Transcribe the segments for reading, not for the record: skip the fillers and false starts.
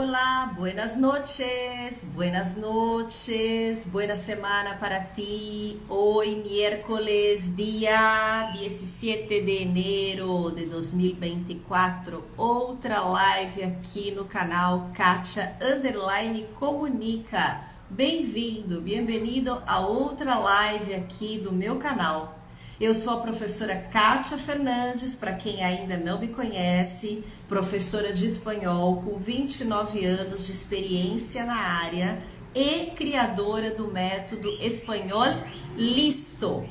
Hola, buenas noches, buena semana para ti. Hoy miércoles, día 17 de enero de 2024, outra live aqui no canal Kátia Underline Comunica. Bem-vindo, bem-vindo a outra live aqui do meu canal. Eu sou a professora Kátia Fernandes, para quem ainda não me conhece, professora de espanhol com 29 anos de experiência na área e criadora do método Espanhol Listo.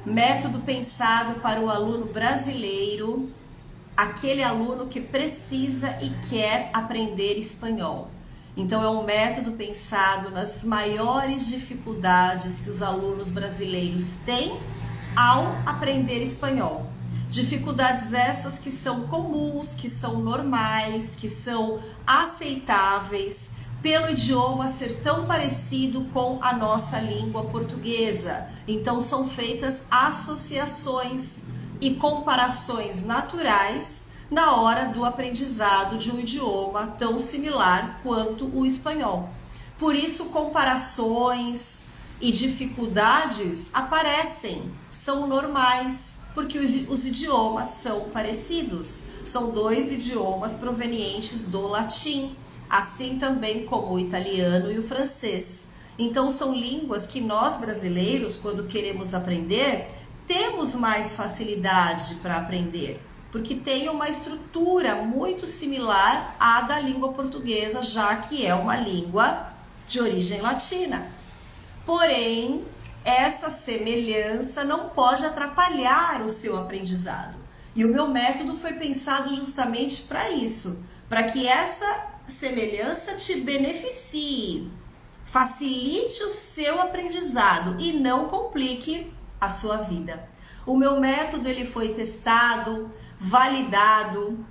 Método pensado para o aluno brasileiro, aquele aluno que precisa e quer aprender espanhol. Então é um método pensado nas maiores dificuldades que os alunos brasileiros têm ao aprender espanhol. Dificuldades essas que são comuns, que são normais, que são aceitáveis pelo idioma ser tão parecido com a nossa língua portuguesa. Então são feitas associações e comparações naturais na hora do aprendizado de um idioma tão similar quanto o espanhol. Por isso, comparações e dificuldades aparecem, são normais, porque os idiomas são parecidos. São dois idiomas provenientes do latim, assim também como o italiano e o francês. Então são línguas que nós brasileiros, quando queremos aprender, temos mais facilidade para aprender, porque tem uma estrutura muito similar à da língua portuguesa, já que é uma língua de origem latina. Porém, essa semelhança não pode atrapalhar o seu aprendizado. E o meu método foi pensado justamente para isso, para que essa semelhança te beneficie, facilite o seu aprendizado e não complique a sua vida. O meu método ele foi testado, validado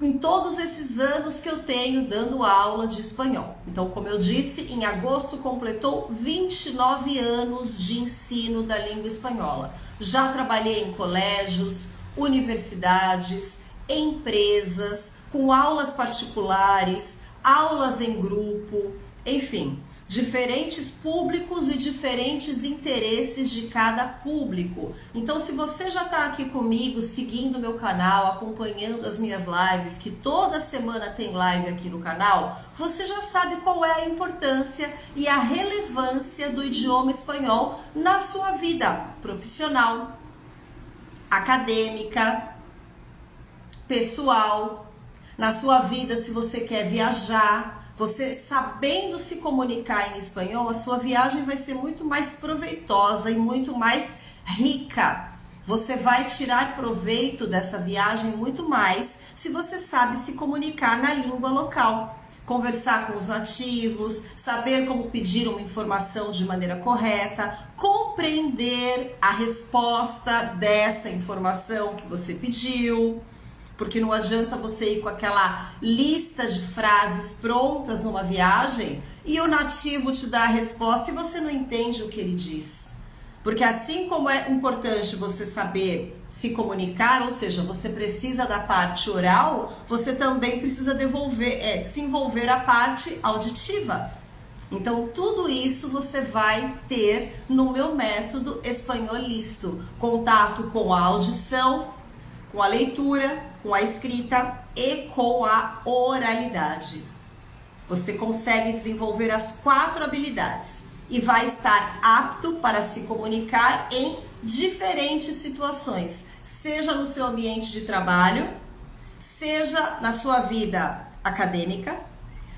em todos esses anos que eu tenho dando aula de espanhol. Então, como eu disse, em agosto completou 29 anos de ensino da língua espanhola. Já trabalhei em colégios, universidades, empresas, com aulas particulares, aulas em grupo, enfim, diferentes públicos e diferentes interesses de cada público. Então, se você já está aqui comigo, seguindo o meu canal, acompanhando as minhas lives, que toda semana tem live aqui no canal, você já sabe qual é a importância e a relevância do idioma espanhol na sua vida profissional, acadêmica, pessoal, na sua vida se você quer viajar. Você sabendo se comunicar em espanhol, a sua viagem vai ser muito mais proveitosa e muito mais rica. Você vai tirar proveito dessa viagem muito mais se você sabe se comunicar na língua local. Conversar com os nativos, saber como pedir uma informação de maneira correta, compreender a resposta dessa informação que você pediu. Porque não adianta você ir com aquela lista de frases prontas numa viagem e o nativo te dá a resposta e você não entende o que ele diz. Porque assim como é importante você saber se comunicar, ou seja, você precisa da parte oral, você também precisa desenvolver a parte auditiva. Então, tudo isso você vai ter no meu método Espanhol Listo. Contato com a audição, com a leitura, com a escrita e com a oralidade. Você consegue desenvolver as 4 habilidades e vai estar apto para se comunicar em diferentes situações, seja no seu ambiente de trabalho, seja na sua vida acadêmica,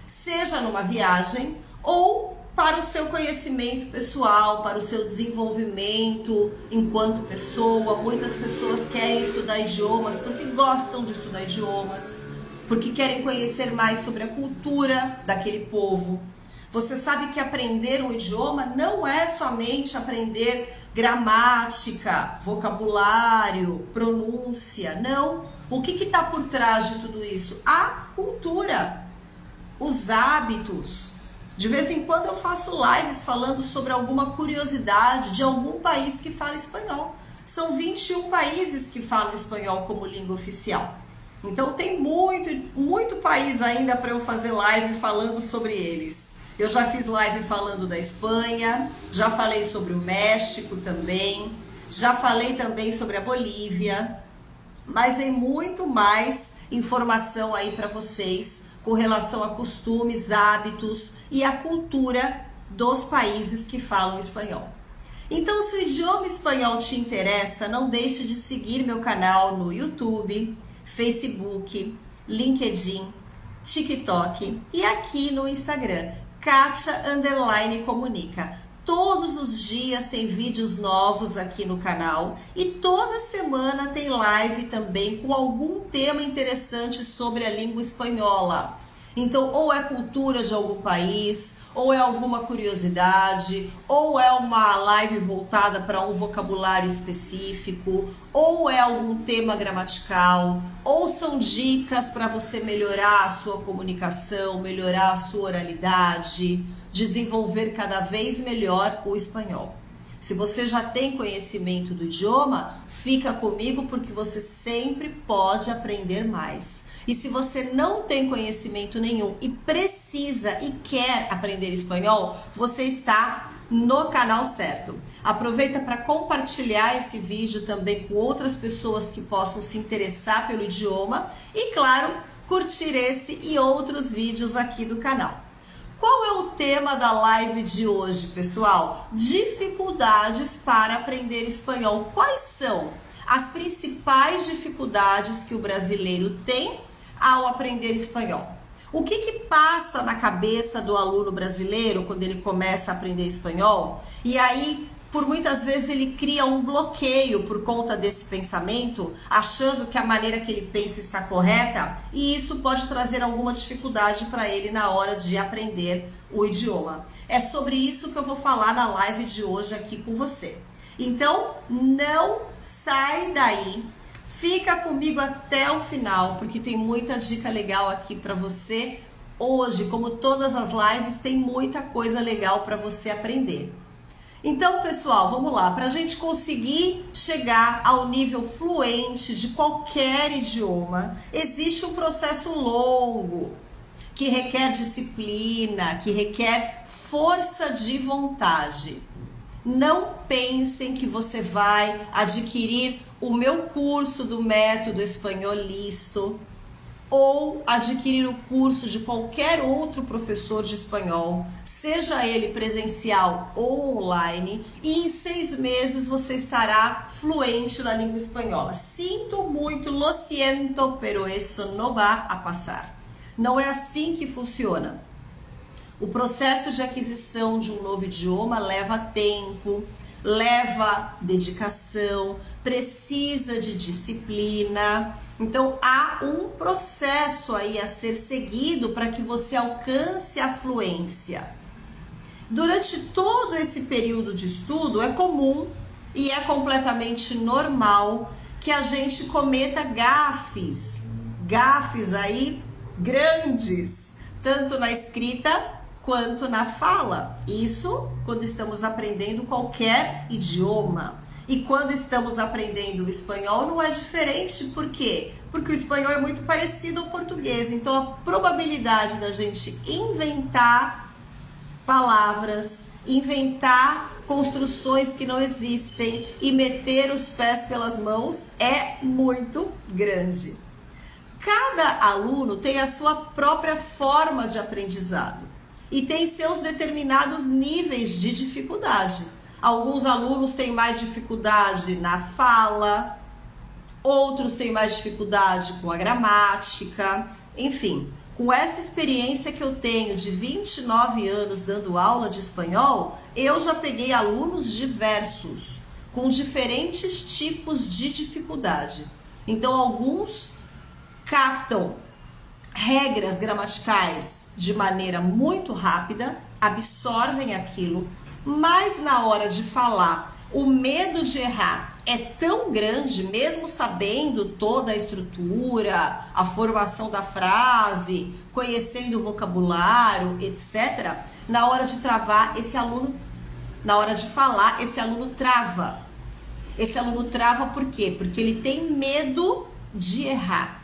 seja numa viagem ou para o seu conhecimento pessoal, para o seu desenvolvimento enquanto pessoa. Muitas pessoas querem estudar idiomas porque gostam de estudar idiomas, porque querem conhecer mais sobre a cultura daquele povo. Você sabe que aprender um idioma não é somente aprender gramática, vocabulário, pronúncia, não. O que está por trás de tudo isso? A cultura, os hábitos. De vez em quando eu faço lives falando sobre alguma curiosidade de algum país que fala espanhol. São 21 países que falam espanhol como língua oficial. Então tem muito país ainda para eu fazer live falando sobre eles. Eu já fiz live falando da Espanha, já falei sobre o México também, já falei também sobre a Bolívia, mas vem muito mais informação aí para vocês com relação a costumes, hábitos e a cultura dos países que falam espanhol. Então, se o idioma espanhol te interessa, não deixe de seguir meu canal no YouTube, Facebook, LinkedIn, TikTok e aqui no Instagram, Katia_Comunica. Todos os dias tem vídeos novos aqui no canal e toda semana tem live também com algum tema interessante sobre a língua espanhola. Então, ou é cultura de algum país, ou é alguma curiosidade, ou é uma live voltada para um vocabulário específico, ou é algum tema gramatical, ou são dicas para você melhorar a sua comunicação, melhorar a sua oralidade, desenvolver cada vez melhor o espanhol. Se você já tem conhecimento do idioma, fica comigo porque você sempre pode aprender mais. E se você não tem conhecimento nenhum e precisa e quer aprender espanhol, você está no canal certo. Aproveita para compartilhar esse vídeo também com outras pessoas que possam se interessar pelo idioma e, claro, curtir esse e outros vídeos aqui do canal. Qual é o tema da live de hoje, pessoal? Dificuldades para aprender espanhol. Quais são as principais dificuldades que o brasileiro tem ao aprender espanhol? O que passa na cabeça do aluno brasileiro quando ele começa a aprender espanhol? E aí, por muitas vezes, ele cria um bloqueio por conta desse pensamento, achando que a maneira que ele pensa está correta, e isso pode trazer alguma dificuldade para ele na hora de aprender o idioma. É sobre isso que eu vou falar na live de hoje aqui com você. Então, não sai daí. Fica comigo até o final, porque tem muita dica legal aqui para você. Hoje, como todas as lives, tem muita coisa legal para você aprender. Então, pessoal, vamos lá. Para a gente conseguir chegar ao nível fluente de qualquer idioma, existe um processo longo, que requer disciplina, que requer força de vontade. Não pensem que você vai adquirir o meu curso do Método Espanholisto ou adquirir o curso de qualquer outro professor de espanhol, seja ele presencial ou online, e em 6 meses você estará fluente na língua espanhola. Sinto muito, lo siento, pero eso no va a pasar. Não é assim que funciona. O processo de aquisição de um novo idioma leva tempo, leva dedicação, precisa de disciplina. Então há um processo aí a ser seguido para que você alcance a fluência. Durante todo esse período de estudo é comum e é completamente normal que a gente cometa gafes aí grandes, tanto na escrita quanto na fala. Isso quando estamos aprendendo qualquer idioma. E quando estamos aprendendo o espanhol não é diferente. Por quê? Porque o espanhol é muito parecido ao português. Então a probabilidade da gente inventar palavras, inventar construções que não existem e meter os pés pelas mãos é muito grande. Cada aluno tem a sua própria forma de aprendizado e tem seus determinados níveis de dificuldade. Alguns alunos têm mais dificuldade na fala, outros têm mais dificuldade com a gramática, enfim. Com essa experiência que eu tenho de 29 anos dando aula de espanhol, eu já peguei alunos diversos, com diferentes tipos de dificuldade. Então, alguns captam regras gramaticais de maneira muito rápida, absorvem aquilo, mas na hora de falar, o medo de errar é tão grande, mesmo sabendo toda a estrutura, a formação da frase, conhecendo o vocabulário, etc. Na hora de travar, na hora de falar, esse aluno trava. Esse aluno trava por quê? Porque ele tem medo de errar.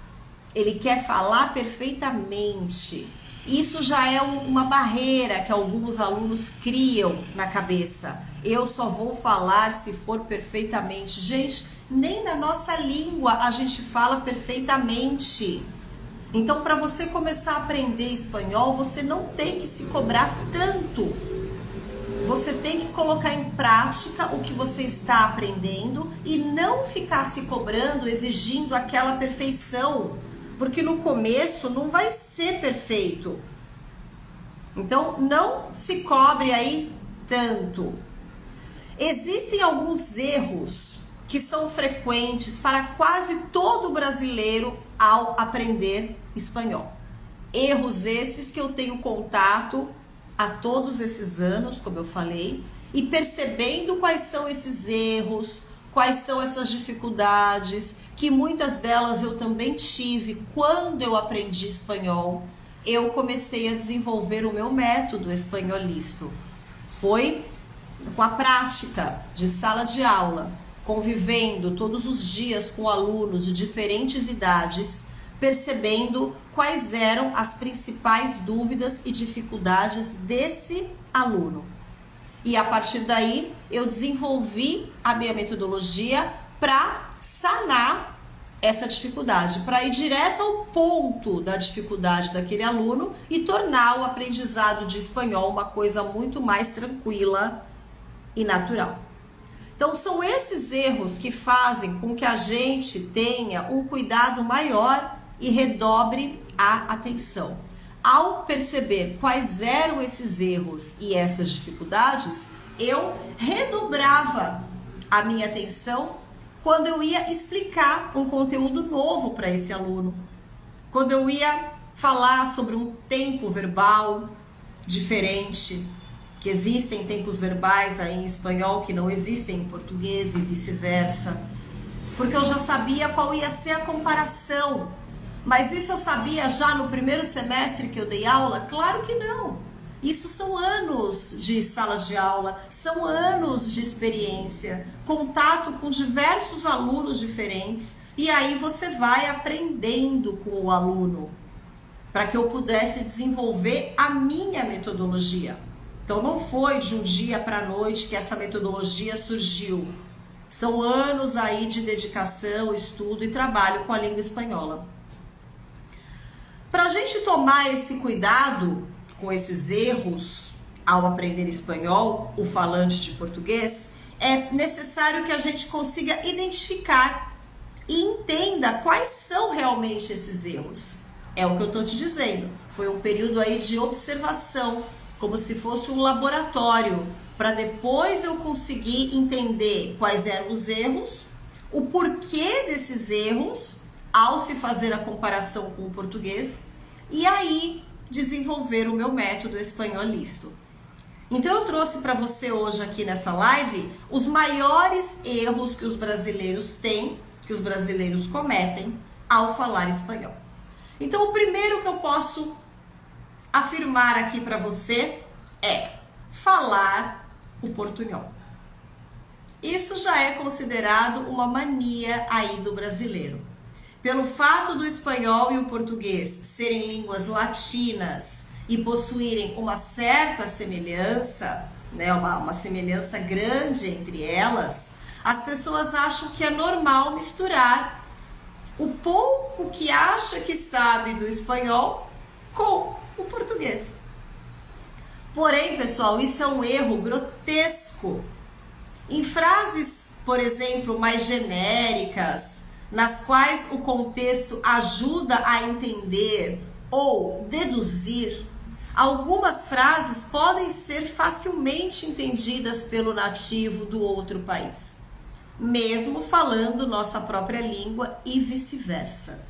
ele quer falar perfeitamente. Isso já é uma barreira que alguns alunos criam na cabeça. Eu só vou falar se for perfeitamente. Gente, nem na nossa língua a gente fala perfeitamente. Então, para você começar a aprender espanhol, você não tem que se cobrar tanto. Você tem que colocar em prática o que você está aprendendo e não ficar se cobrando, exigindo aquela perfeição, porque no começo não vai ser perfeito. Então, não se cobre aí tanto. Existem alguns erros que são frequentes para quase todo brasileiro ao aprender espanhol. Erros esses que eu tenho contato a todos esses anos, como eu falei, e percebendo quais são esses erros, quais são essas dificuldades, que muitas delas eu também tive quando eu aprendi espanhol, eu comecei a desenvolver o meu método espanholisto. Foi com a prática de sala de aula, convivendo todos os dias com alunos de diferentes idades, percebendo quais eram as principais dúvidas e dificuldades desse aluno. E a partir daí, eu desenvolvi a minha metodologia para sanar essa dificuldade, para ir direto ao ponto da dificuldade daquele aluno e tornar o aprendizado de espanhol uma coisa muito mais tranquila e natural. Então, são esses erros que fazem com que a gente tenha um cuidado maior e redobre a atenção. Ao perceber quais eram esses erros e essas dificuldades, eu redobrava a minha atenção quando eu ia explicar um conteúdo novo para esse aluno, quando eu ia falar sobre um tempo verbal diferente, que existem tempos verbais aí em espanhol que não existem em português e vice-versa, porque eu já sabia qual ia ser a comparação. Mas isso eu sabia já no primeiro semestre que eu dei aula? Claro que não. Isso são anos de sala de aula, são anos de experiência, contato com diversos alunos diferentes, e aí você vai aprendendo com o aluno, para que eu pudesse desenvolver a minha metodologia. Então não foi de um dia para a noite que essa metodologia surgiu. São anos aí de dedicação, estudo e trabalho com a língua espanhola. Para a gente tomar esse cuidado com esses erros ao aprender espanhol, o falante de português, é necessário que a gente consiga identificar e entenda quais são realmente esses erros. É o que eu estou te dizendo. Foi um período aí de observação, como se fosse um laboratório, para depois eu conseguir entender quais eram os erros, o porquê desses erros, ao se fazer a comparação com o português, e aí desenvolver o meu método espanholisto. Então eu trouxe para você hoje aqui nessa live os maiores erros que os brasileiros têm, que os brasileiros cometem ao falar espanhol. Então o primeiro que eu posso afirmar aqui para você é falar o portunhol. Isso já é considerado uma mania aí do brasileiro. Pelo fato do espanhol e o português serem línguas latinas e possuírem uma certa semelhança, né, uma semelhança grande entre elas, as pessoas acham que é normal misturar o pouco que acha que sabe do espanhol com o português. Porém, pessoal, isso é um erro grotesco. Em frases, por exemplo, mais genéricas, nas quais o contexto ajuda a entender ou deduzir, algumas frases podem ser facilmente entendidas pelo nativo do outro país, mesmo falando nossa própria língua e vice-versa.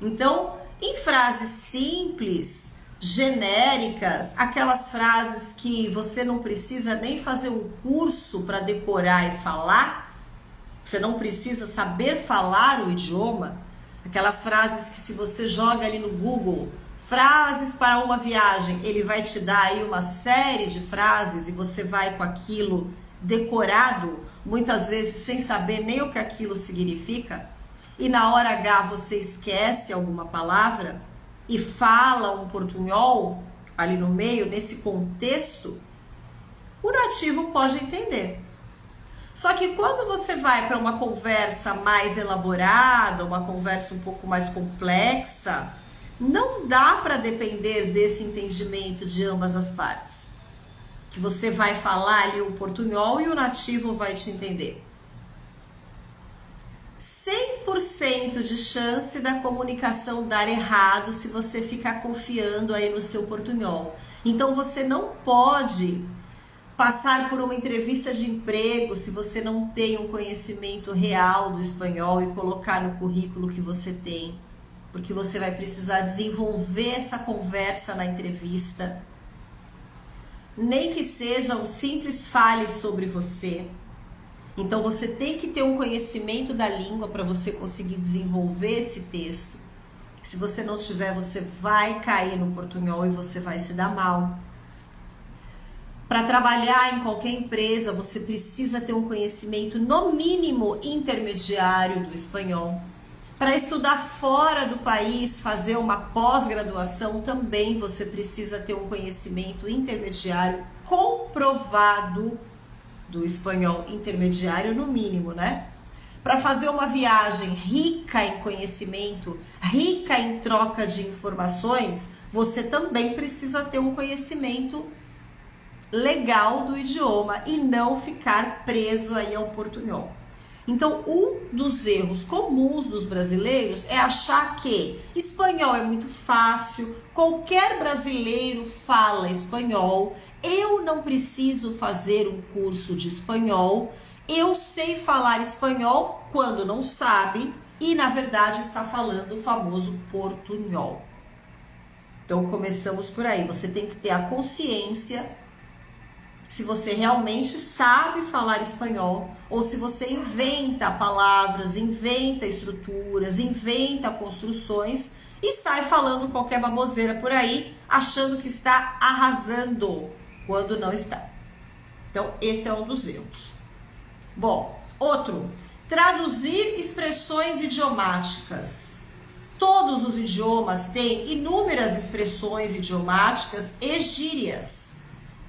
Então, em frases simples, genéricas, aquelas frases que você não precisa nem fazer um curso para decorar e falar, você não precisa saber falar o idioma, aquelas frases que se você joga ali no Google, frases para uma viagem, ele vai te dar aí uma série de frases e você vai com aquilo decorado, muitas vezes sem saber nem o que aquilo significa. e na hora H você esquece alguma palavra e fala um portunhol ali no meio, nesse contexto, o nativo pode entender. Só que quando você vai para uma conversa mais elaborada, uma conversa um pouco mais complexa, não dá para depender desse entendimento de ambas as partes. Que você vai falar ali o portunhol e o nativo vai te entender. 100% de chance da comunicação dar errado se você ficar confiando aí no seu portunhol. Então você não pode passar por uma entrevista de emprego se você não tem um conhecimento real do espanhol e colocar no currículo que você tem, porque você vai precisar desenvolver essa conversa na entrevista. Nem que seja um simples fale sobre você. Então você tem que ter um conhecimento da língua para você conseguir desenvolver esse texto. Se você não tiver, você vai cair no portunhol e você vai se dar mal. Para trabalhar em qualquer empresa, você precisa ter um conhecimento, no mínimo, intermediário do espanhol. Para estudar fora do país, fazer uma pós-graduação, também você precisa ter um conhecimento intermediário comprovado do espanhol intermediário, no mínimo, né? Para fazer uma viagem rica em conhecimento, rica em troca de informações, você também precisa ter um conhecimento legal do idioma e não ficar preso aí ao portunhol. Então, um dos erros comuns dos brasileiros é achar que espanhol é muito fácil, qualquer brasileiro fala espanhol, eu não preciso fazer um curso de espanhol, eu sei falar espanhol quando não sabe e, na verdade, está falando o famoso portunhol. Então, começamos por aí. Você tem que ter a consciência se você realmente sabe falar espanhol ou se você inventa palavras, inventa estruturas, inventa construções e sai falando qualquer baboseira por aí, achando que está arrasando, quando não está. Então, esse é um dos erros. Bom, outro, traduzir expressões idiomáticas. Todos os idiomas têm inúmeras expressões idiomáticas e gírias.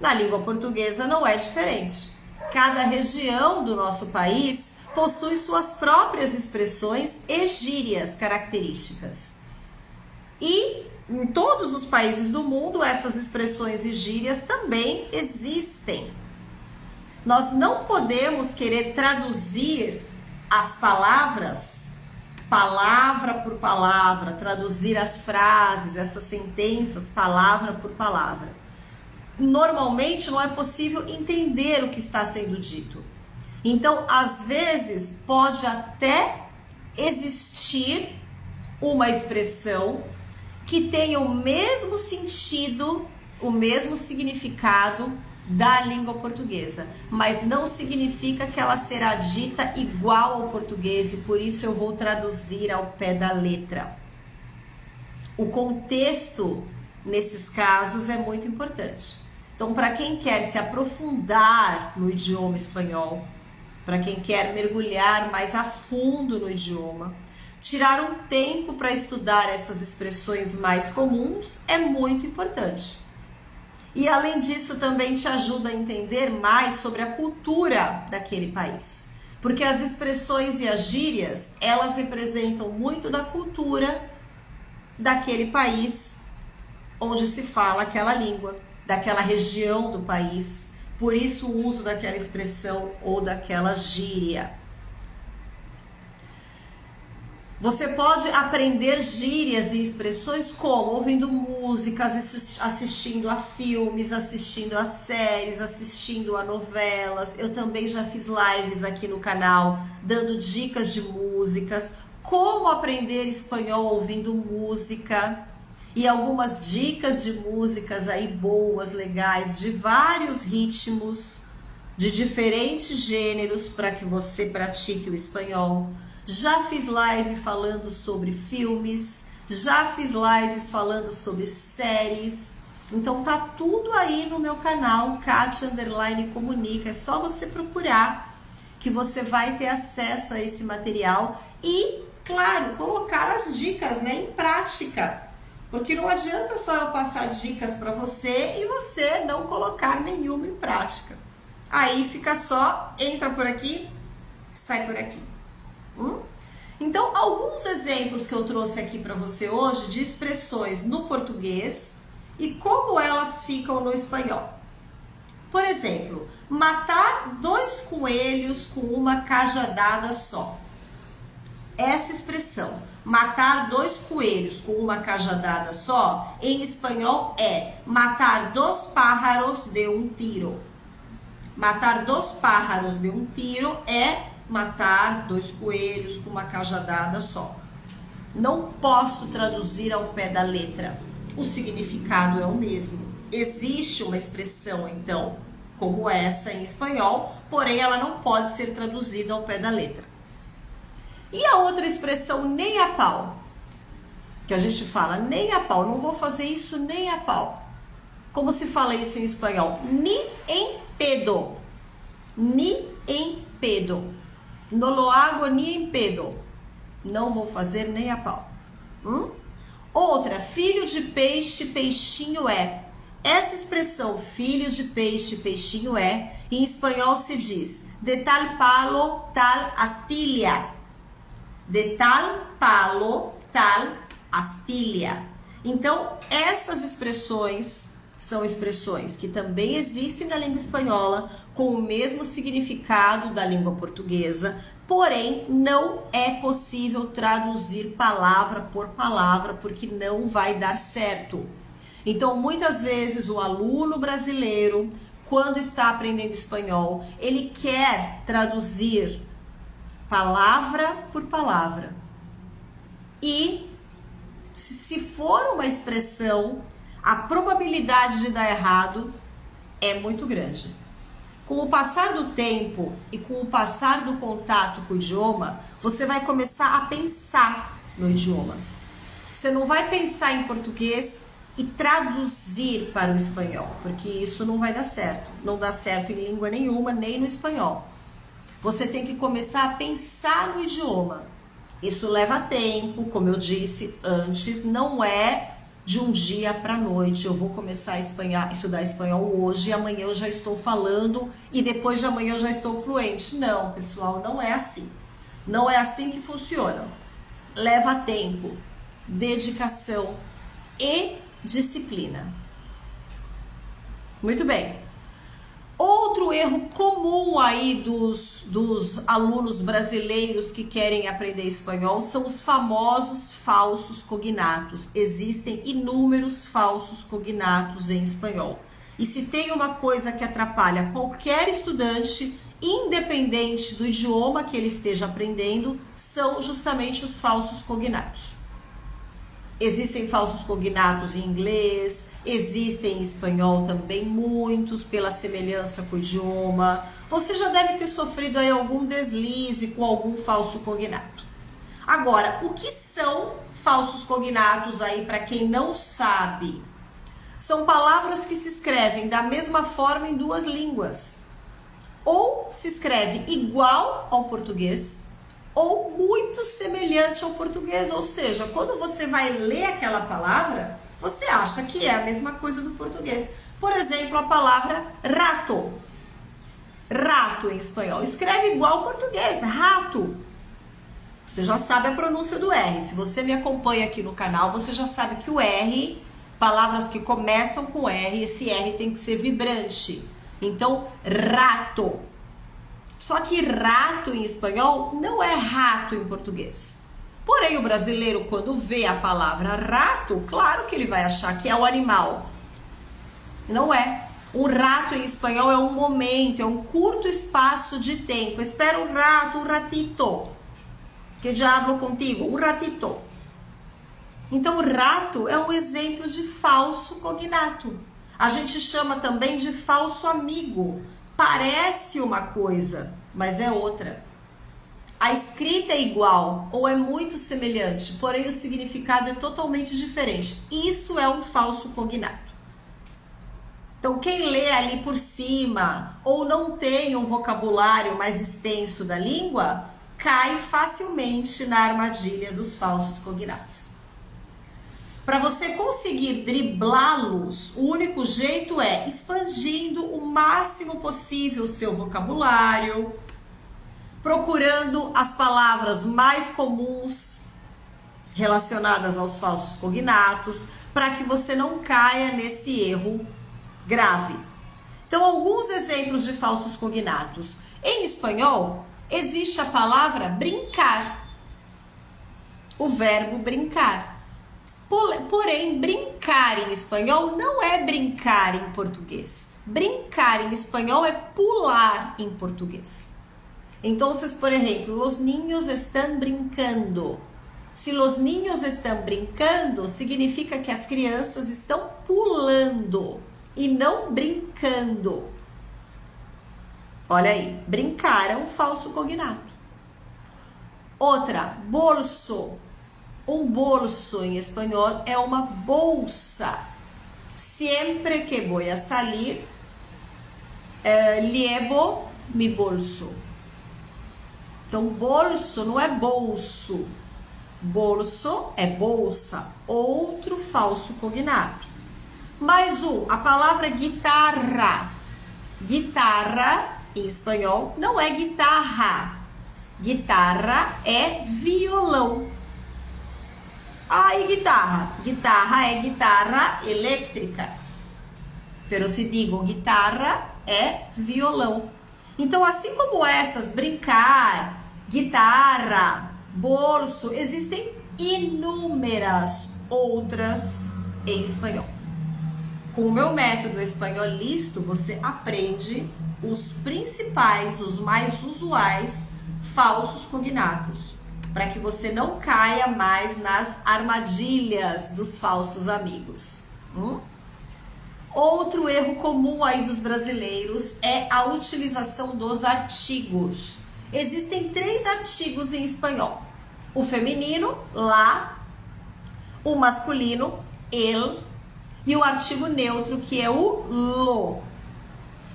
Na língua portuguesa não é diferente. Cada região do nosso país possui suas próprias expressões e gírias características. E em todos os países do mundo, essas expressões e gírias também existem. Nós não podemos querer traduzir as palavras, palavra por palavra, traduzir as frases, essas sentenças, palavra por palavra. Normalmente não é possível entender o que está sendo dito. Então, às vezes, pode até existir uma expressão que tenha o mesmo sentido, o mesmo significado da língua portuguesa, mas não significa que ela será dita igual ao português e por isso eu vou traduzir ao pé da letra. O contexto, nesses casos, é muito importante. Então, para quem quer se aprofundar no idioma espanhol, para quem quer mergulhar mais a fundo no idioma, tirar um tempo para estudar essas expressões mais comuns é muito importante. E, além disso, também te ajuda a entender mais sobre a cultura daquele país. Porque as expressões e as gírias, elas representam muito da cultura daquele país onde se fala aquela língua, daquela região do país, por isso o uso daquela expressão ou daquela gíria. Você pode aprender gírias e expressões como? Ouvindo músicas, assistindo a filmes, assistindo a séries, assistindo a novelas. Eu também já fiz lives aqui no canal, dando dicas de músicas, como aprender espanhol ouvindo música. E algumas dicas de músicas aí boas, legais, de vários ritmos, de diferentes gêneros para que você pratique o espanhol. Já fiz live falando sobre filmes, já fiz lives falando sobre séries. Então tá tudo aí no meu canal, Kátia _Comunica. É só você procurar que você vai ter acesso a esse material e Claro, colocar as dicas, né, em prática. Porque não adianta só eu passar dicas para você e você não colocar nenhuma em prática. Aí fica só, entra por aqui, sai por aqui. Então, alguns exemplos que eu trouxe aqui para você hoje de expressões no português e como elas ficam no espanhol. Por exemplo, matar 2 coelhos com uma cajadada só. Essa expressão, matar 2 coelhos com uma cajadada só, em espanhol é matar 2 pájaros de um tiro. Matar 2 pájaros de um tiro é matar 2 coelhos com uma cajadada só. Não posso traduzir ao pé da letra. O significado é o mesmo. Existe uma expressão, então, como essa em espanhol, porém ela não pode ser traduzida ao pé da letra. E a outra expressão, nem a pau, que a gente fala, nem a pau, não vou fazer isso nem a pau. Como se fala isso em espanhol? Ni en pedo. Ni en pedo. No lo hago ni en pedo. Não vou fazer nem a pau. Outra, filho de peixe, peixinho é. Essa expressão, filho de peixe, peixinho é, em espanhol se diz, de tal palo, tal astilla. De tal palo, tal astilla. Então, essas expressões são expressões que também existem na língua espanhola, com o mesmo significado da língua portuguesa, porém, não é possível traduzir palavra por palavra, porque não vai dar certo. Então, muitas vezes, o aluno brasileiro, quando está aprendendo espanhol, ele quer traduzir palavra por palavra. E se for uma expressão, a probabilidade de dar errado é muito grande. Com o passar do tempo e com o passar do contato com o idioma, você vai começar a pensar no idioma. Você não vai pensar em português e traduzir para o espanhol, porque isso não vai dar certo. Não dá certo em língua nenhuma, nem no espanhol. Você tem que começar a pensar no idioma. Isso leva tempo, como eu disse antes, não é de um dia para a noite. Eu vou começar a estudar espanhol hoje e amanhã eu já estou falando e depois de amanhã eu já estou fluente. Não, pessoal, não é assim. Não é assim que funciona. Leva tempo, dedicação e disciplina. Muito bem. Outro erro comum aí dos alunos brasileiros que querem aprender espanhol são os famosos falsos cognatos. Existem inúmeros falsos cognatos em espanhol. E se tem uma coisa que atrapalha qualquer estudante, independente do idioma que ele esteja aprendendo, são justamente os falsos cognatos. Existem falsos cognatos em inglês, existem em espanhol também muitos, pela semelhança com o idioma. Você já deve ter sofrido aí algum deslize com algum falso cognato. Agora, o que são falsos cognatos aí para quem não sabe? São palavras que se escrevem da mesma forma em 2 línguas. Ou se escreve igual ao português, ou muito semelhante ao português, ou seja, quando você vai ler aquela palavra, você acha que é a mesma coisa do português. Por exemplo, a palavra rato. Rato em espanhol. Escreve igual ao português, rato. Você já sabe a pronúncia do R. Se você me acompanha aqui no canal, você já sabe que o R, palavras que começam com R, esse R tem que ser vibrante. Então, rato. Só que rato em espanhol não é rato em português. Porém, o brasileiro, quando vê a palavra rato, claro que ele vai achar que é o animal. Não é. Um rato em espanhol é um momento, é um curto espaço de tempo. Espera um rato, um ratito, que eu já hablo contigo, um ratito. Então, o rato é um exemplo de falso cognato. A gente chama também de falso amigo. Parece uma coisa, mas é outra. A escrita é igual ou é muito semelhante, porém o significado é totalmente diferente. Isso é um falso cognato. Então, quem lê ali por cima ou não tem um vocabulário mais extenso da língua, cai facilmente na armadilha dos falsos cognatos. Para você conseguir driblá-los, o único jeito é expandindo o máximo possível o seu vocabulário, procurando as palavras mais comuns relacionadas aos falsos cognatos, para que você não caia nesse erro grave. Então, alguns exemplos de falsos cognatos. Em espanhol, existe a palavra brincar, o verbo brincar. Porém, brincar em espanhol não é brincar em português. Brincar em espanhol é pular em português. Então, por exemplo, los niños están brincando. Se los niños están brincando, significa que as crianças estão pulando e não brincando. Olha aí, brincar é um falso cognato. Outra, bolso. Um bolso em espanhol é uma bolsa. Siempre que voy a salir, llevo mi bolso. Então, bolso não é bolso. Bolso é bolsa. Outro falso cognato. Mais um, a palavra guitarra. Guitarra, em espanhol, não é guitarra. Guitarra é violão. Aí, guitarra. Guitarra é guitarra elétrica. Pero se digo guitarra, é violão. Então, assim como essas, brincar, guitarra, bolso, existem inúmeras outras em espanhol. Com o meu método espanholisto, você aprende os principais, os mais usuais falsos cognatos, para que você não caia mais nas armadilhas dos falsos amigos. Outro erro comum aí dos brasileiros é a utilização dos artigos. Existem 3 artigos em espanhol: o feminino, la, o masculino, el, e o artigo neutro, que é o lo.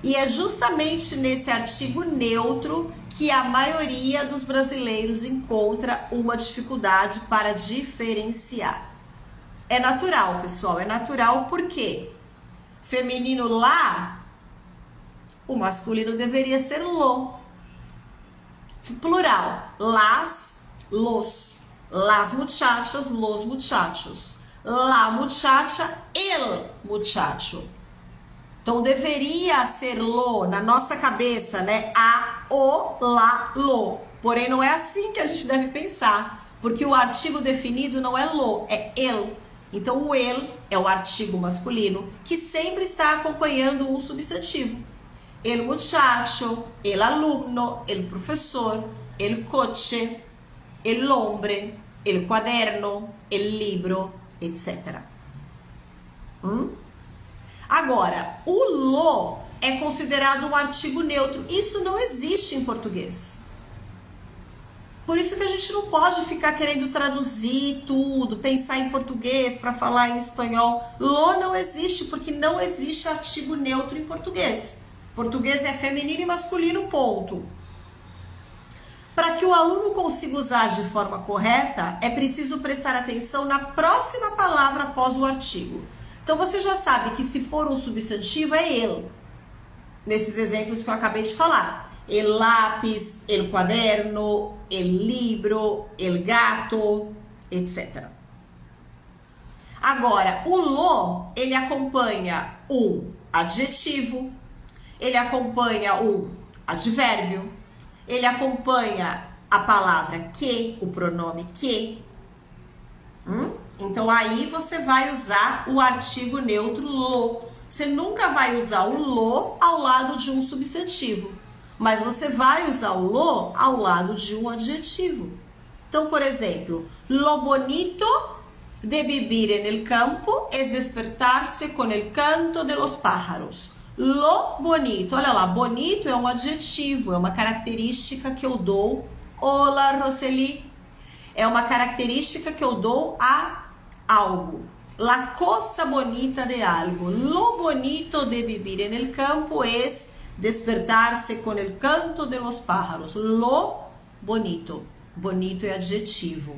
E é justamente nesse artigo neutro que a maioria dos brasileiros encontra uma dificuldade para diferenciar. É natural, pessoal, é natural porque feminino lá, o masculino deveria ser lo. Plural, las, los. Las muchachas, los muchachos. La muchacha, el muchacho. Então, deveria ser lo na nossa cabeça, né? A, o, la, lo. Porém, não é assim que a gente deve pensar, porque o artigo definido não é lo, é el. Então, o el é o artigo masculino que sempre está acompanhando um substantivo. El muchacho, el alumno, el professor, el coche, el hombre, el cuaderno, el libro, etc. Agora, o lo é considerado um artigo neutro. Isso não existe em português. Por isso que a gente não pode ficar querendo traduzir tudo, pensar em português para falar em espanhol. Lo não existe, porque não existe artigo neutro em português. Português é feminino e masculino, ponto. Para que o aluno consiga usar de forma correta, é preciso prestar atenção na próxima palavra após o artigo. Então, você já sabe que se for um substantivo, é el. Nesses exemplos que eu acabei de falar. El lápis, el cuaderno, el libro, el gato, etc. Agora, o lo, ele acompanha um adjetivo, ele acompanha um advérbio, ele acompanha a palavra que, o pronome que. Então, aí você vai usar o artigo neutro lo. Você nunca vai usar o lo ao lado de um substantivo, mas você vai usar o lo ao lado de um adjetivo. Então, por exemplo, lo bonito de vivir en el campo es despertarse con el canto de los pájaros. Lo bonito, olha lá, bonito é um adjetivo, é uma característica que eu dou. Olá, Roseli. É uma característica que eu dou a algo. La cosa bonita de algo. Lo bonito de vivir en el campo es despertarse con el canto de los pájaros. Lo bonito. Bonito é adjetivo.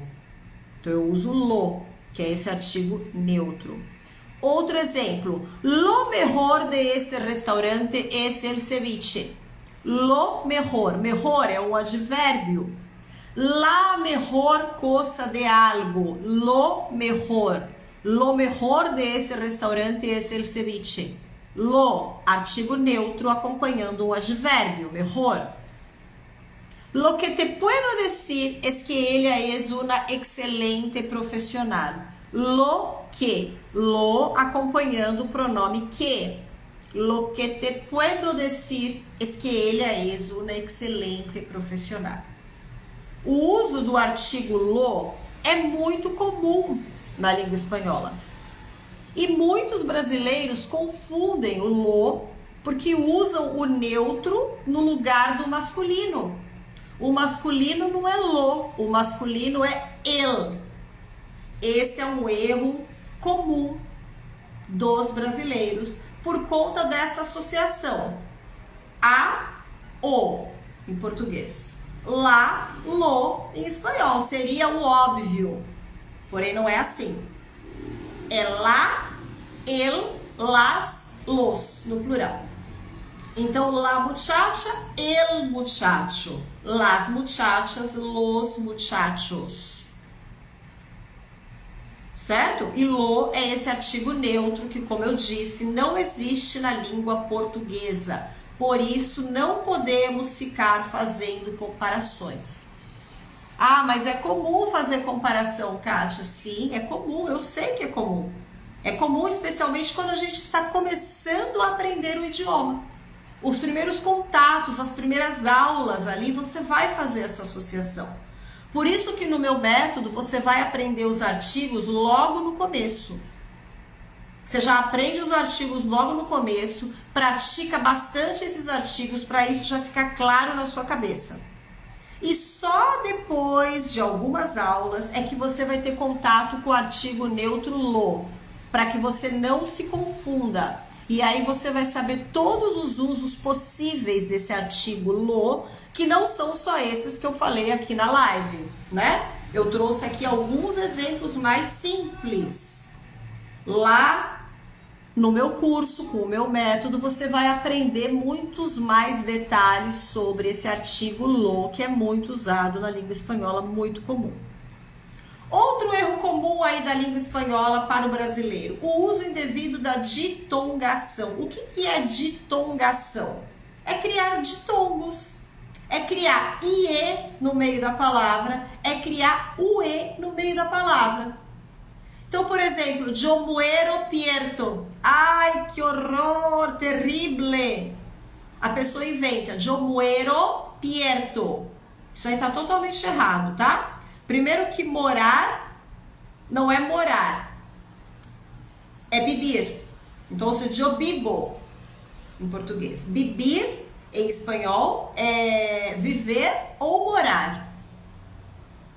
Então eu uso lo, que é esse artigo neutro. Outro exemplo. Lo mejor de este restaurante es el ceviche. Lo mejor. Mejor é um advérbio. La mejor cosa de algo. Lo mejor. Lo mejor de ese restaurante es el ceviche. Lo, artigo neutro acompanhando um advérbio. Mejor. Lo que te puedo decir es que ella es una excelente profesional. Lo que. Lo acompanhando o pronome que. Lo que te puedo decir es que ella es una excelente profesional. O uso do artigo lo é muito comum na língua espanhola. E muitos brasileiros confundem o lo porque usam o neutro no lugar do masculino. O masculino não é lo, o masculino é el. Esse é um erro comum dos brasileiros por conta dessa associação. A, o, em português. Lá, lo, em espanhol. Seria o óbvio. Porém, não é assim. É lá, el, las, los, no plural. Então, la muchacha, el muchacho. Las muchachas, los muchachos. Certo? E lo é esse artigo neutro que, como eu disse, não existe na língua portuguesa. Por isso, não podemos ficar fazendo comparações. Ah, mas é comum fazer comparação, Kátia? Sim, é comum, eu sei que é comum. É comum especialmente quando a gente está começando a aprender o idioma. Os primeiros contatos, as primeiras aulas ali, você vai fazer essa associação. Por isso que no meu método você vai aprender os artigos logo no começo. Você já aprende os artigos logo no começo, pratica bastante esses artigos para isso já ficar claro na sua cabeça. E só depois de algumas aulas é que você vai ter contato com o artigo neutro lo, para que você não se confunda. E aí você vai saber todos os usos possíveis desse artigo lo, que não são só esses que eu falei aqui na live, né? Eu trouxe aqui alguns exemplos mais simples. Lá no meu curso, com o meu método, você vai aprender muitos mais detalhes sobre esse artigo lo, que é muito usado na língua espanhola, muito comum. Outro erro comum aí da língua espanhola para o brasileiro, o uso indevido da ditongação. O que é ditongação? É criar ditongos, é criar ie no meio da palavra, é criar ue no meio da palavra. Então, por exemplo, yo muero pierto. Ai, que horror, terrible. A pessoa inventa, yo muero pierto. Isso aí tá totalmente errado, tá? Primeiro que morar não é morar, é vivir. Então, eu vivo em português. Vivir em espanhol é viver ou morar.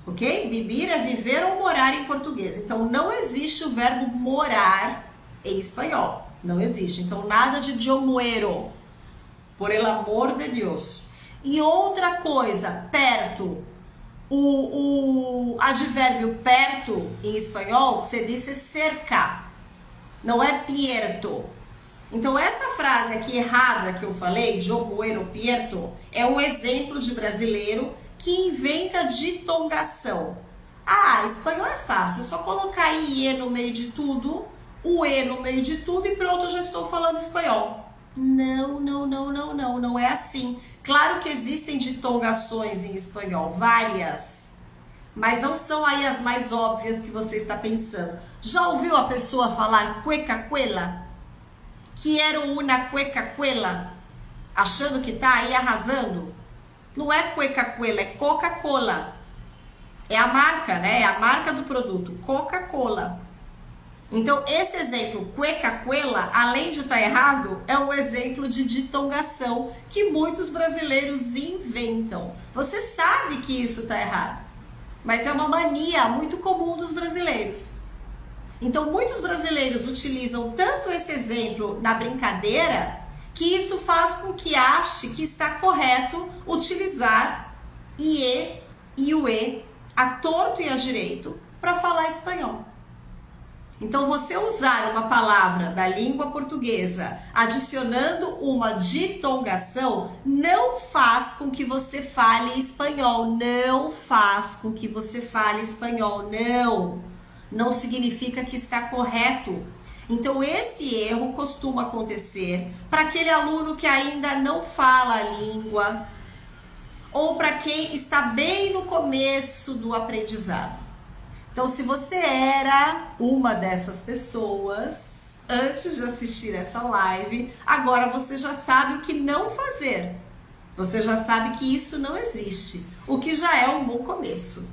Ok? Vivir é viver ou morar em português. Então, não existe o verbo morar em espanhol. Não existe. Então, nada de yo muero. Por el amor de Deus. E outra coisa, perto. O advérbio perto, em espanhol, se diz cerca. Não é pierto. Então, essa frase aqui errada que eu falei, yo muero pierto, é um exemplo de brasileiro que inventa ditongação. Ah, espanhol é fácil, é só colocar ie no meio de tudo, o e no meio de tudo e pronto, eu já estou falando espanhol. Não é assim. Claro que existem ditongações em espanhol, várias, mas não são aí as mais óbvias que você está pensando. Já ouviu a pessoa falar cueca-cuela? Quiero una cueca-cuela? Achando que tá aí arrasando? Não é cueca-cuela, é Coca-Cola. É a marca, né? É a marca do produto, Coca-Cola. Então, esse exemplo, cueca-cuela, além de estar errado, é um exemplo de ditongação que muitos brasileiros inventam. Você sabe que isso está errado, mas é uma mania muito comum dos brasileiros. Então, muitos brasileiros utilizam tanto esse exemplo na brincadeira que isso faz com que ache que está correto utilizar IE e o E, a torto e a direito, para falar espanhol. Então, você usar uma palavra da língua portuguesa adicionando uma ditongação não faz com que você fale espanhol. Não faz com que você fale espanhol. Não. Não significa que está correto. Então, esse erro costuma acontecer para aquele aluno que ainda não fala a língua ou para quem está bem no começo do aprendizado. Então, se você era uma dessas pessoas, antes de assistir essa live, agora você já sabe o que não fazer. Você já sabe que isso não existe, o que já é um bom começo,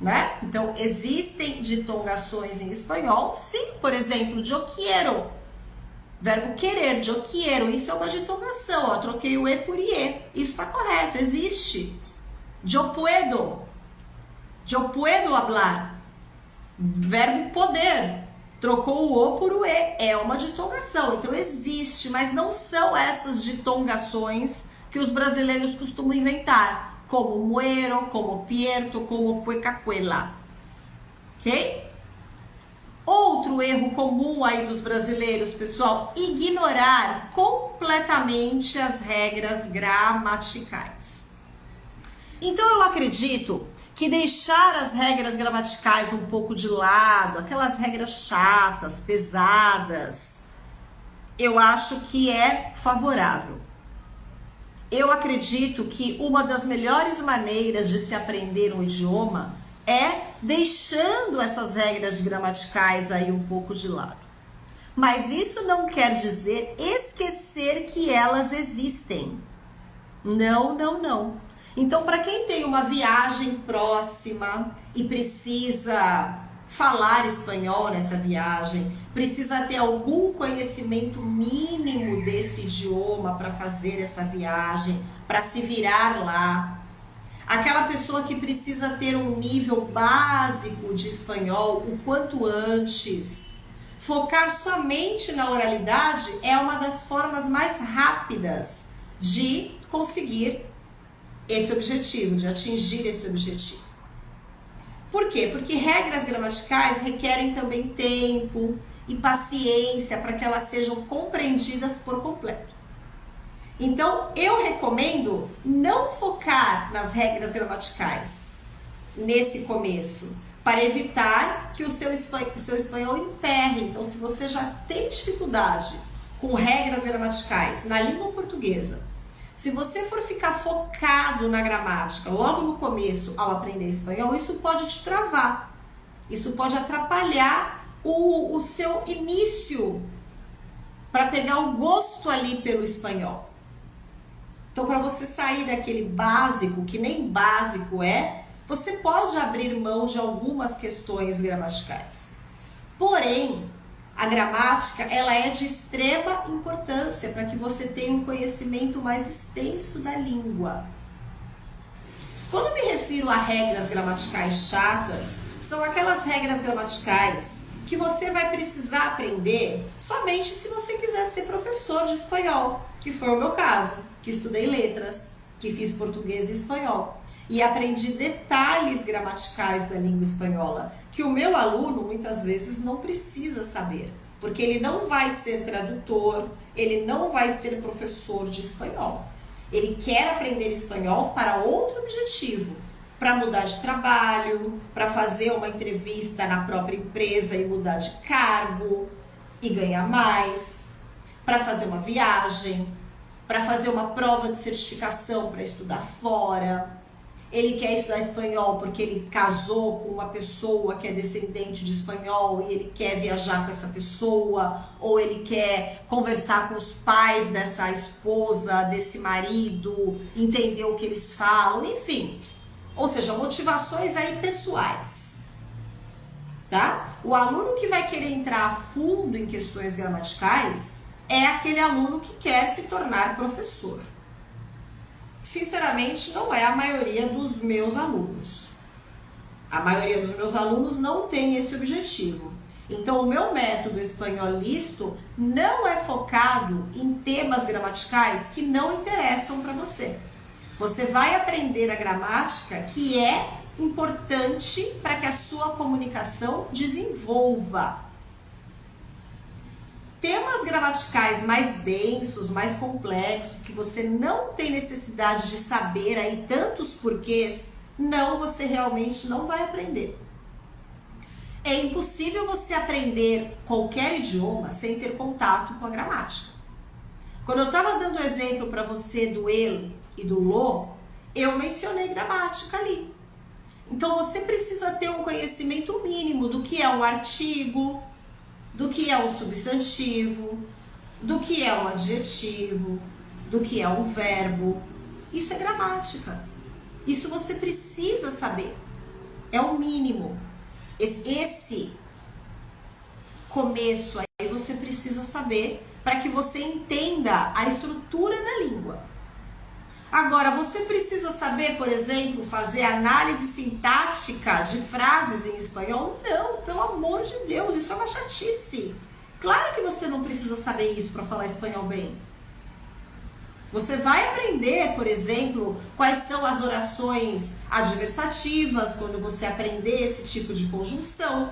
né? Então, existem ditongações em espanhol, sim, por exemplo, yo quiero, verbo querer, yo quiero, isso é uma ditongação, ó, troquei o E por IE, isso está correto, existe. Yo puedo hablar. Verbo poder, trocou o O por o E, é uma ditongação, então existe, mas não são essas ditongações que os brasileiros costumam inventar, como muero, como pierdo, como cuecacuela, ok? Outro erro comum aí dos brasileiros, pessoal, ignorar completamente as regras gramaticais. Então eu acredito que deixar as regras gramaticais um pouco de lado, aquelas regras chatas, pesadas, eu acho que é favorável. Eu acredito que uma das melhores maneiras de se aprender um idioma é deixando essas regras gramaticais aí um pouco de lado. Mas isso não quer dizer esquecer que elas existem. Não, não, não. Então, para quem tem uma viagem próxima e precisa falar espanhol nessa viagem, precisa ter algum conhecimento mínimo desse idioma para fazer essa viagem, para se virar lá. Aquela pessoa que precisa ter um nível básico de espanhol o quanto antes. Focar somente na oralidade é uma das formas mais rápidas de conseguir esse objetivo, de atingir esse objetivo. Por quê? Porque regras gramaticais requerem também tempo e paciência para que elas sejam compreendidas por completo. Então, eu recomendo não focar nas regras gramaticais nesse começo, para evitar que o seu espanhol emperre. Então, se você já tem dificuldade com regras gramaticais na língua portuguesa, se você for ficar focado na gramática logo no começo ao aprender espanhol, isso pode te travar. Isso pode atrapalhar o seu início para pegar o gosto ali pelo espanhol. Então, para você sair daquele básico, que nem básico é, você pode abrir mão de algumas questões gramaticais. Porém, a gramática, ela é de extrema importância para que você tenha um conhecimento mais extenso da língua. Quando eu me refiro a regras gramaticais chatas, são aquelas regras gramaticais que você vai precisar aprender somente se você quiser ser professor de espanhol, que foi o meu caso, que estudei letras, que fiz português e espanhol. E aprendi detalhes gramaticais da língua espanhola, que o meu aluno muitas vezes não precisa saber, porque ele não vai ser tradutor, ele não vai ser professor de espanhol. Ele quer aprender espanhol para outro objetivo, para mudar de trabalho, para fazer uma entrevista na própria empresa e mudar de cargo e ganhar mais, para fazer uma viagem, para fazer uma prova de certificação para estudar fora. Ele quer estudar espanhol porque ele casou com uma pessoa que é descendente de espanhol e ele quer viajar com essa pessoa, ou ele quer conversar com os pais dessa esposa, desse marido, entender o que eles falam, enfim. Ou seja, motivações aí pessoais, tá? O aluno que vai querer entrar a fundo em questões gramaticais é aquele aluno que quer se tornar professor. Sinceramente, não é a maioria dos meus alunos. A maioria dos meus alunos não tem esse objetivo. Então, o meu método Espanholisto não é focado em temas gramaticais que não interessam para você. Você vai aprender a gramática, que é importante para que a sua comunicação desenvolva. Temas gramaticais mais densos, mais complexos, que você não tem necessidade de saber aí tantos porquês, não, você realmente não vai aprender. É impossível você aprender qualquer idioma sem ter contato com a gramática. Quando eu estava dando o exemplo para você do ele e do lo, eu mencionei gramática ali. Então você precisa ter um conhecimento mínimo do que é um artigo, do que é um substantivo, do que é um adjetivo, do que é um verbo. Isso é gramática. Isso você precisa saber. É o mínimo. Esse começo aí você precisa saber para que você entenda a estrutura da língua. Agora, você precisa saber, por exemplo, fazer análise sintática de frases em espanhol? Não, pelo amor de Deus, isso é uma chatice. Claro que você não precisa saber isso para falar espanhol bem. Você vai aprender, por exemplo, quais são as orações adversativas, quando você aprender esse tipo de conjunção.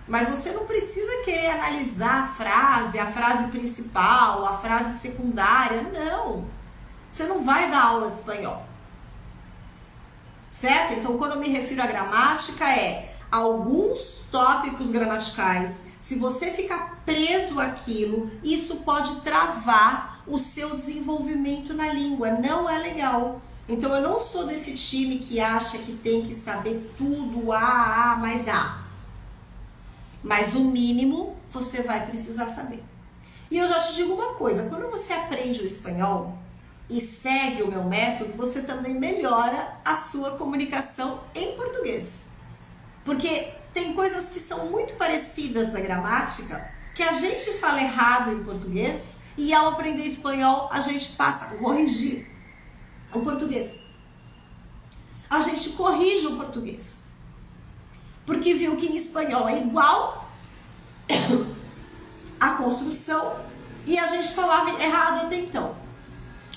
Mas você não precisa querer analisar a frase principal, a frase secundária, não. Você não vai dar aula de espanhol. Certo? Então, quando eu me refiro à gramática, é alguns tópicos gramaticais. Se você ficar preso àquilo, isso pode travar o seu desenvolvimento na língua. Não é legal. Então, eu não sou desse time que acha que tem que saber tudo, mais A. Mas o mínimo você vai precisar saber. E eu já te digo uma coisa, quando você aprende o espanhol e segue o meu método, você também melhora a sua comunicação em português. Porque tem coisas que são muito parecidas na gramática, que a gente fala errado em português e ao aprender espanhol a gente passa a corrigir o português. A gente corrige o português. Porque viu que em espanhol é igual a construção e a gente falava errado até então.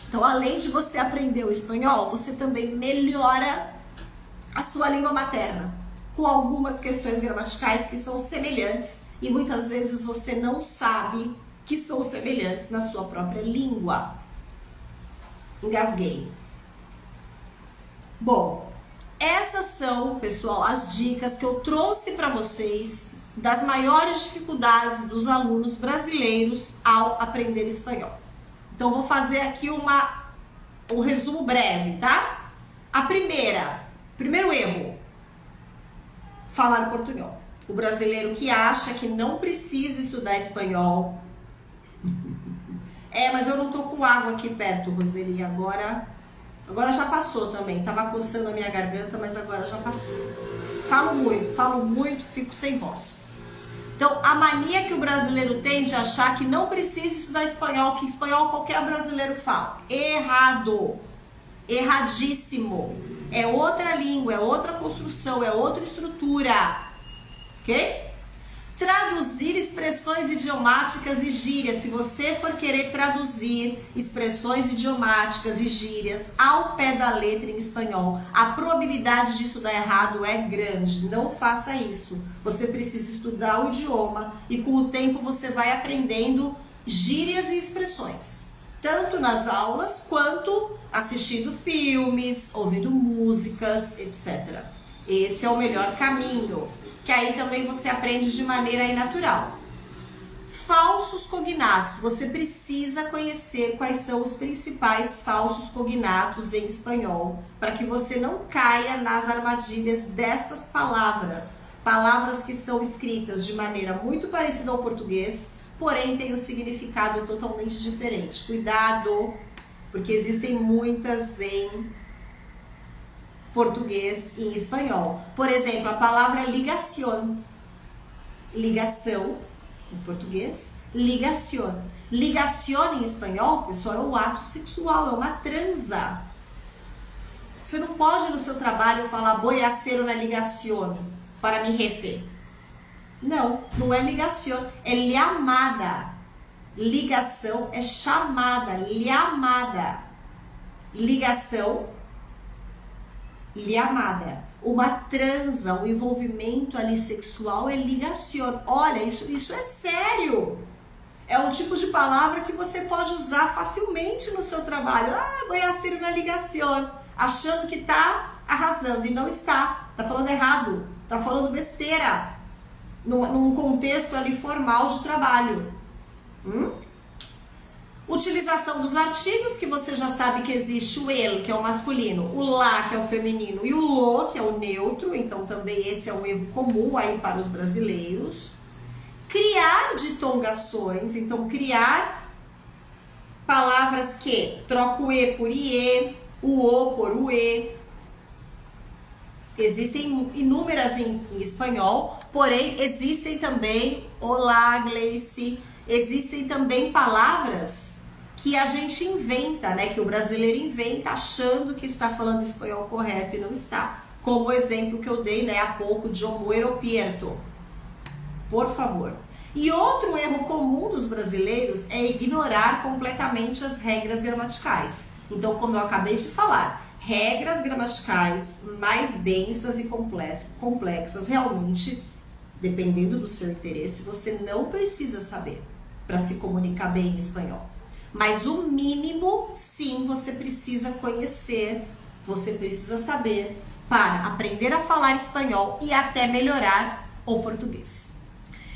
Então, além de você aprender o espanhol, você também melhora a sua língua materna, com algumas questões gramaticais que são semelhantes e muitas vezes você não sabe que são semelhantes na sua própria língua. Engasguei. Bom, essas são, pessoal, as dicas que eu trouxe para vocês das maiores dificuldades dos alunos brasileiros ao aprender espanhol. Então, vou fazer aqui um resumo breve, tá? Primeiro erro, falar portunhol. O brasileiro que acha que não precisa estudar espanhol. Mas eu não tô com água aqui perto, Roseli, agora já passou também. Tava coçando a minha garganta, mas agora já passou. Falo muito, fico sem voz. Então, a mania que o brasileiro tem de achar que não precisa estudar espanhol, que espanhol qualquer brasileiro fala. Errado. Erradíssimo. É outra língua, é outra construção, é outra estrutura. Ok? Traduzir expressões idiomáticas e gírias. Se você for querer traduzir expressões idiomáticas e gírias ao pé da letra em espanhol, a probabilidade disso dar errado é grande. Não faça isso. Você precisa estudar o idioma e com o tempo você vai aprendendo gírias e expressões. Tanto nas aulas quanto assistindo filmes, ouvindo músicas, etc. Esse é o melhor caminho. Que aí também você aprende de maneira natural. Falsos cognatos. Você precisa conhecer quais são os principais falsos cognatos em espanhol, para que você não caia nas armadilhas dessas palavras. Palavras que são escritas de maneira muito parecida ao português, porém tem um significado totalmente diferente. Cuidado, porque existem muitas em português e em espanhol. Por exemplo, a palavra ligación. Ligação, em português. Ligación. Ligación em espanhol, pessoal, é um ato sexual, é uma transa. Você não pode no seu trabalho falar voy a hacer una ligación para mi jefe. Não é ligación, é llamada. Ligação é chamada, llamada. ligação, llamada. Uma transa, um envolvimento ali sexual é ligação. Olha, isso é sério. É um tipo de palavra que você pode usar facilmente no seu trabalho. Ah, voy a hacer una ligación. Achando que tá arrasando e não está. Tá falando errado. Tá falando besteira. Num contexto ali formal de trabalho. Utilização dos artigos, que você já sabe que existe o el, que é o masculino, o lá, que é o feminino, e o lo, que é o neutro. Então também esse é um erro comum aí para os brasileiros. Criar ditongações, então criar palavras que troca o e por ie, o o por o e. Existem inúmeras em espanhol, porém existem também olá, Gleice, existem também palavras que a gente inventa, né? Que o brasileiro inventa achando que está falando espanhol correto e não está. Como o exemplo que eu dei, né, há pouco de o aeropuerto. Por favor. E outro erro comum dos brasileiros é ignorar completamente as regras gramaticais. Então, como eu acabei de falar, regras gramaticais mais densas e complexas, realmente, dependendo do seu interesse, você não precisa saber para se comunicar bem em espanhol. Mas o mínimo, sim, você precisa conhecer, você precisa saber para aprender a falar espanhol e até melhorar o português.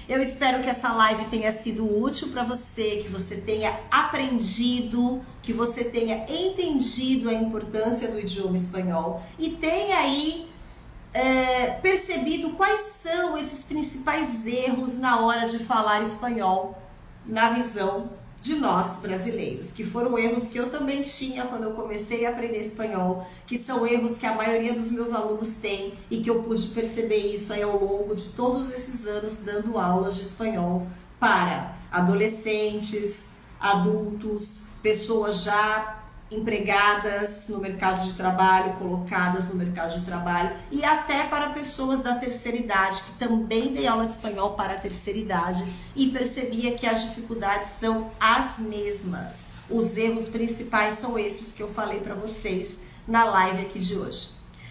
Eu espero que essa live tenha sido útil para você, que você tenha aprendido, que você tenha entendido a importância do idioma espanhol e tenha aí percebido quais são esses principais erros na hora de falar espanhol na visão de nós brasileiros, que foram erros que eu também tinha quando eu comecei a aprender espanhol, que são erros que a maioria dos meus alunos tem e que eu pude perceber isso aí ao longo de todos esses anos dando aulas de espanhol para adolescentes, adultos, pessoas já empregadas no mercado de trabalho, colocadas no mercado de trabalho e até para pessoas da terceira idade, que também dei aula de espanhol para a terceira idade e percebia que as dificuldades são as mesmas. Os erros principais são esses que eu falei para vocês na live aqui de hoje.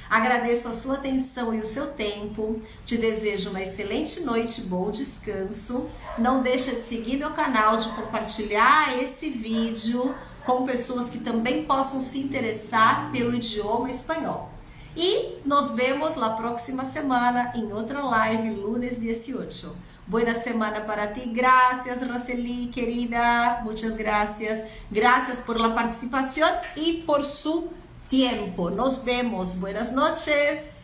Agradeço a sua atenção e o seu tempo, te desejo uma excelente noite, bom descanso. Não deixa de seguir meu canal, de compartilhar esse vídeo com pessoas que também possam se interessar pelo idioma espanhol. E nos vemos la próxima semana em outra live, lunes 18. Buena semana para ti. Gracias, Roseli, querida. Muchas gracias. Gracias por la participación y por su tiempo. Nos vemos. Buenas noches.